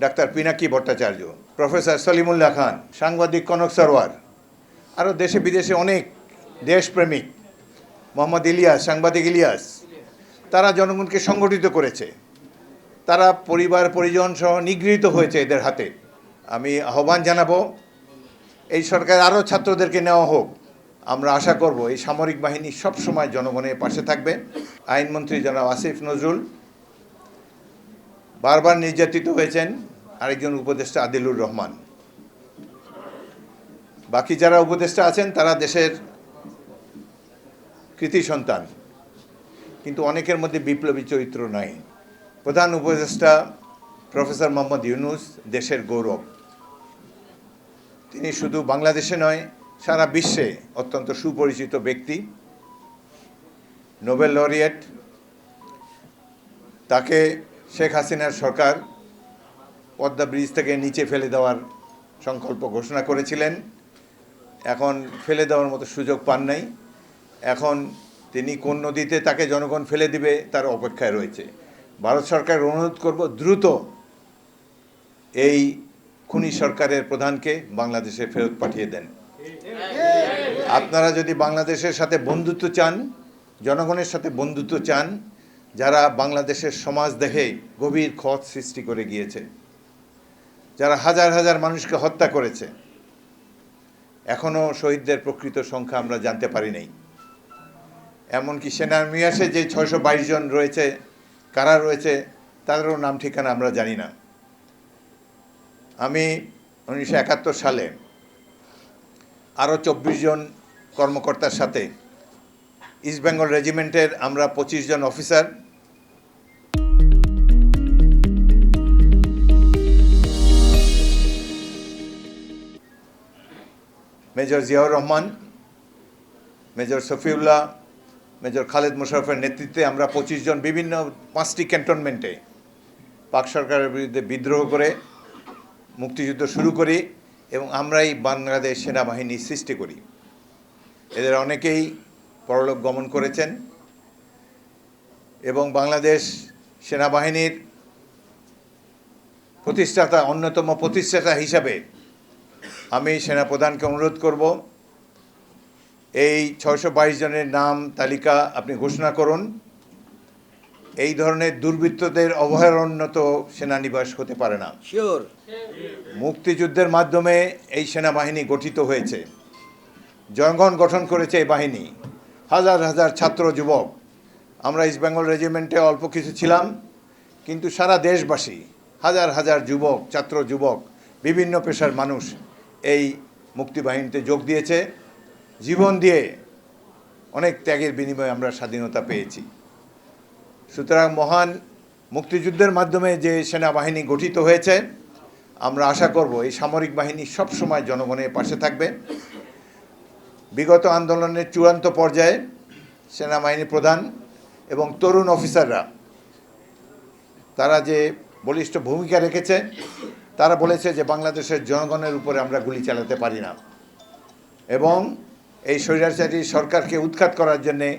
Doctor Pinaki Bhattacharya, professor Salimullah খান, সাংবাদিক কনক সরওয়ার, আরও দেশে বিদেশে অনেক দেশপ্রেমিক, মোহাম্মদ ইলিয়াস, সাংবাদিক ইলিয়াস, তারা জনগণকে সংগঠিত করেছে। তারা পরিবার পরিজন সহ নিগৃহীত হয়েছে এদের হাতে। আমি আহ্বান জানাবো এই সরকার আরও ছাত্রদেরকে নেওয়া হোক। আমরা আশা করব এই সামরিক বাহিনী সবসময় জনগণের পাশে থাকবে। আইনমন্ত্রী জনাব আসিফ নজরুল বারবার নির্যাতিত হয়েছেন, আরেকজন উপদেষ্টা আদিলুর রহমান। বাকি যারা উপদেষ্টা আছেন তারা দেশের কৃতি সন্তান, কিন্তু অনেকের মধ্যে বিপ্লবী চরিত্র নাই। প্রধান উপদেষ্টা প্রফেসর মোহাম্মদ ইউনূস দেশের গৌরব। তিনি শুধু বাংলাদেশে নয়, সারা বিশ্বে অত্যন্ত সুপরিচিত ব্যক্তি, নোবেল লরিয়েট। তাকে শেখ হাসিনার সরকার পদ্মা ব্রিজ থেকে নিচে ফেলে দেওয়ার সংকল্প ঘোষণা করেছিলেন। এখন ফেলে দেওয়ার মতো সুযোগ পান নাই। এখন তিনি কোন নদীতে তাকে জনগণ ফেলে দিবে তার অপেক্ষায় রয়েছে। ভারত সরকার অনুরোধ করব দ্রুত এই খুনি সরকারের প্রধানকে বাংলাদেশে ফেরত পাঠিয়ে দেন। আপনারা যদি বাংলাদেশের সাথে বন্ধুত্ব চান, জনগণের সাথে বন্ধুত্ব চান, যারা বাংলাদেশের সমাজ দেখে গভীর ক্ষত সৃষ্টি করে গিয়েছে, যারা হাজার হাজার মানুষকে হত্যা করেছে, এখনও শহীদদের প্রকৃত সংখ্যা আমরা জানতে পারি নাই। এমনকি সেনানিবাসে যে 622 জন রয়েছে, কারা রয়েছে তাদেরও নাম ঠিকানা আমরা জানি না। আমি 1971 সালে আরও 24 জন কর্মকর্তার সাথে ইস্ট বেঙ্গল রেজিমেন্টের আমরা 25 জন officer, major Ziaur Rahman, major Shafiullah, major Khaled মোশাররফের নেতৃত্বে আমরা 25 জন বিভিন্ন 5টি ক্যান্টনমেন্টে পাক সরকারের বিরুদ্ধে বিদ্রোহ করে মুক্তিযুদ্ধ শুরু করি এবং আমরাই বাংলাদেশ সেনাবাহিনী সৃষ্টি করি। এদের অনেকেই পরলোক গমন করেছেন এবং বাংলাদেশ সেনাবাহিনীর প্রতিষ্ঠাতা, অন্যতম প্রতিষ্ঠাতা হিসাবে আমি সেনাপ্রধানকে অনুরোধ করব এই 622 জনের নাম তালিকা আপনি ঘোষণা করুন। এই ধরনের দুর্বৃত্তদের অভয়ারণ্য তো সেনানিবাস হতে পারে না। শিওর। মুক্তিযুদ্ধের মাধ্যমে এই সেনাবাহিনী গঠিত হয়েছে, জনগণ গঠন করেছে এই বাহিনী, হাজার হাজার ছাত্র যুবক। আমরা ইস্ট বেঙ্গল রেজিমেন্টে অল্প কিছু ছিলাম, কিন্তু সারা দেশবাসী, হাজার হাজার যুবক, ছাত্র যুবক, বিভিন্ন পেশার মানুষ এই মুক্তিবাহিনীতে যোগ দিয়েছে। জীবন দিয়ে অনেক ত্যাগের বিনিময়ে আমরা স্বাধীনতা পেয়েছি। সুতরাং মহান মুক্তিযুদ্ধের মাধ্যমে যে সেনাবাহিনী গঠিত হয়েছে, আমরা আশা করব এই সামরিক বাহিনী সবসময় জনগণের পাশে থাকবে। বিগত আন্দোলনের চূড়ান্ত পর্যায়ে সেনাবাহিনী প্রধান এবং তরুণ অফিসাররা তারা যে বলিষ্ঠ ভূমিকা রেখেছে, তারা বলেছে যে বাংলাদেশের জনগণের উপরে আমরা গুলি চালাতে পারি না, এবং এই স্বৈরাচারী সরকারকে উৎখাত করার জন্যে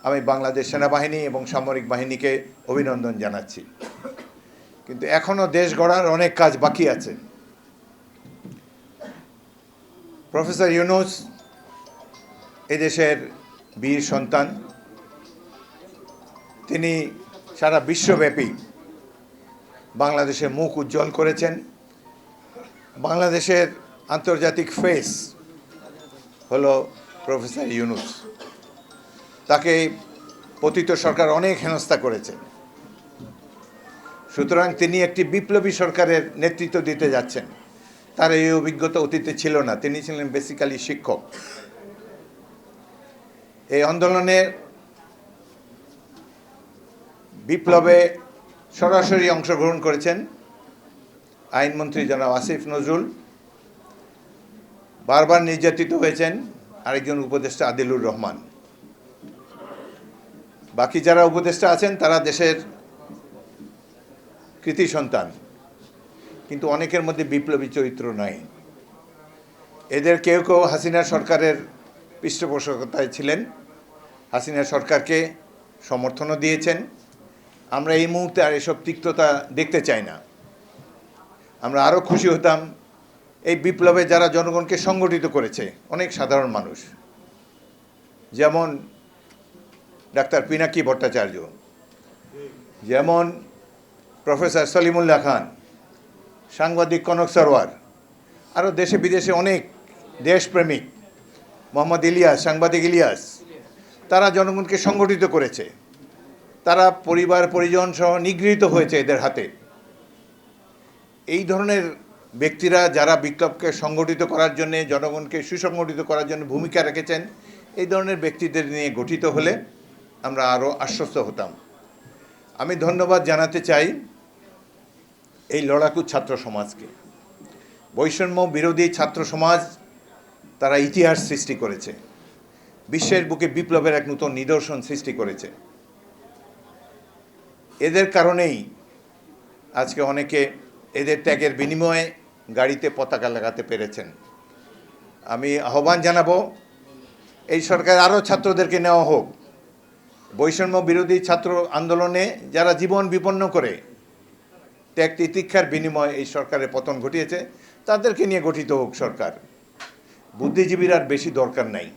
আমি বাংলাদেশ সেনাবাহিনী এবং সামরিক বাহিনীকে অভিনন্দন জানাচ্ছি। কিন্তু এখনও দেশ গড়ার অনেক কাজ বাকি আছে। প্রফেসর ইউনূস এদেশের বীর সন্তান। তিনি সারা বিশ্বব্যাপী বাংলাদেশের মুখ উজ্জ্বল করেছেন। বাংলাদেশের আন্তর্জাতিক ফেস হলো প্রফেসর ইউনূস। তাকে পতিত সরকার অনেক হেনস্থা করেছে। সুতরাং তিনি একটি বিপ্লবী সরকারের নেতৃত্ব দিতে যাচ্ছেন। তার এই অভিজ্ঞতা অতীতে ছিল না। তিনি ছিলেন বেসিক্যালি শিক্ষক। এই আন্দোলনের বিপ্লবে সরাসরি অংশগ্রহণ করেছেন আইনমন্ত্রী জনাব আসিফ নজরুল। বারবার নির্যাতিত হয়েছেন আরেকজন উপদেষ্টা আদিলুর রহমান। বাকি যারা উপদেষ্টা আছেন তারা দেশের কৃতি সন্তান, কিন্তু অনেকের মধ্যে বিপ্লবী চরিত্র নাই। এদের কেউ কেউ হাসিনা সরকারের পৃষ্ঠপোষকতায় ছিলেন, হাসিনা সরকারকে সমর্থনও দিয়েছেন। আমরা এই মুহূর্তে আর এসব তিক্ততা দেখতে চাই না। আমরা আরও খুশি হতাম এই বিপ্লবে যারা জনগণকে সংগঠিত করেছে অনেক সাধারণ মানুষ, যেমন ডাক্তার পিনাকি ভট্টাচার্য, যেমন প্রফেসর সলিমুল্লাহ খান, সাংবাদিক কনক সরওয়ার, আরও দেশে বিদেশে অনেক দেশপ্রেমিক, মোহাম্মদ ইলিয়াস, সাংবাদিক ইলিয়াস, তারা জনগণকে সংগঠিত করেছে। তারা পরিবার পরিজন সহ নিগৃহীত হয়েছে এদের হাতে। এই ধরনের ব্যক্তিরা যারা বিপ্লবকে সংগঠিত করার জন্য, জনগণকে সুসংগঠিত করার জন্য ভূমিকা রেখেছেন, এই ধরনের ব্যক্তিদের নিয়ে গঠিত হলে আমরা আরও আশ্বস্ত হতাম। আমি ধন্যবাদ জানাতে চাই এই লড়াকু ছাত্র সমাজকে। বৈষম্য বিরোধী ছাত্র সমাজ তারা ইতিহাস সৃষ্টি করেছে, বিশ্বের বুকে বিপ্লবের এক নতুন নিদর্শন সৃষ্টি করেছে। এদের কারণেই আজকে অনেকে এদের ত্যাগের বিনিময়ে গাড়িতে পতাকা লাগাতে পেরেছেন। আমি আহ্বান জানাবো এই সরকার আরও ছাত্রদেরকে নেওয়া হোক। বৈষম্য বিরোধী ছাত্র আন্দোলনে যারা জীবন বিপন্ন করে ত্যাগ তিতিক্ষার বিনিময়ে এই সরকারের পতন ঘটিয়েছে, তাদেরকে নিয়ে গঠিত হোক সরকার। বুদ্ধিজীবীর আর বেশি দরকার নাই।